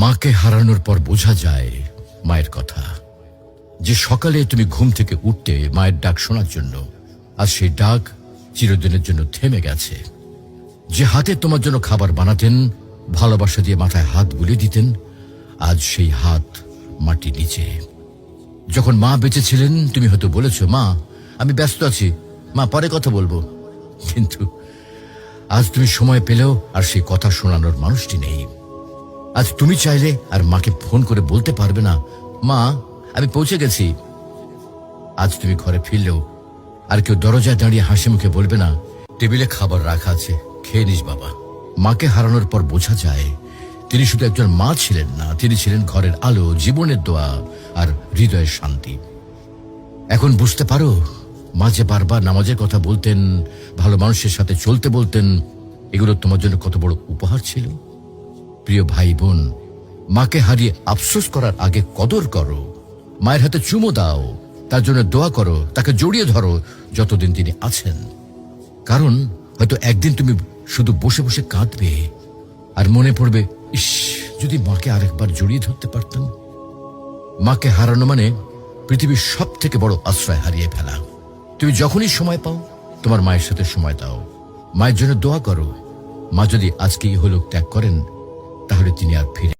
মাকে হারানোর পর বোঝা যায় মায়ের কথা। যে সকালে তুমি ঘুম থেকে উঠতে মায়ের ডাক শোনার জন্য, আর সেই ডাক চিরদিনের জন্য থেমে গেছে। যে হাতে তোমার জন্য খাবার বানাতেন, ভালোবাসা দিয়ে মাথায় হাত বুলিয়ে দিতেন, আজ সেই হাত মাটির নিচে। যখন মা বেঁচে ছিলেন তুমি হয়তো বলেছ, মা আমি ব্যস্ত আছি, মা পরে কথা বলবো। কিন্তু আজ তুমি সময় পেলেও আর সেই কথা শোনানোর মানুষটি নেই। আজ তুমি চাইলে আর মাকে ফোন করে বলতে পারবে না, মা আমি পৌঁছে গেছি। আজ তুমি ঘরে ফিরলেও আর কেউ দরজায় দাঁড়িয়ে হাসি মুখে বলবে না, টেবিলে খাবার রাখা আছে, খেয়ে নিস বাবা। মাকে হারানোর পর বোঝা যায় তিনি শুধু একজন মা ছিলেন না, তিনি ছিলেন ঘরের আলো, জীবনের দোয়া আর হৃদয়ের শান্তি। এখন বুঝতে পারো মা যে বারবার নামাজের কথা বলতেন, ভালো মানুষের সাথে চলতে বলতেন, এগুলো তোমার জন্য কত বড় উপহার ছিল। প্রিয় ভাই বোন, মাকে হারিয়ে আফসোস করার আগে কদর করো। মায়ের হাতে চুমো দাও, তার জন্য দোয়া করো, তাকে জড়িয়ে ধরো যতদিন তিনি আছেন। কারণ হয়তো একদিন তুমি শুধু বসে বসে কাঁদবে আর মনে পড়বে, ইস যদি মাকে আরেকবার জড়িয়ে ধরতে পারতাম। মাকে হারানো মানে পৃথিবীর সব থেকে বড় আশ্রয় হারিয়ে ফেলা। তুমি যখনই সময় পাও তোমার মায়ের সাথে সময় দাও, মায়ের জন্য দোয়া করো। মা যদি আজকে ইহলোক ত্যাগ করেন তাহলে তিনি আর ফিরে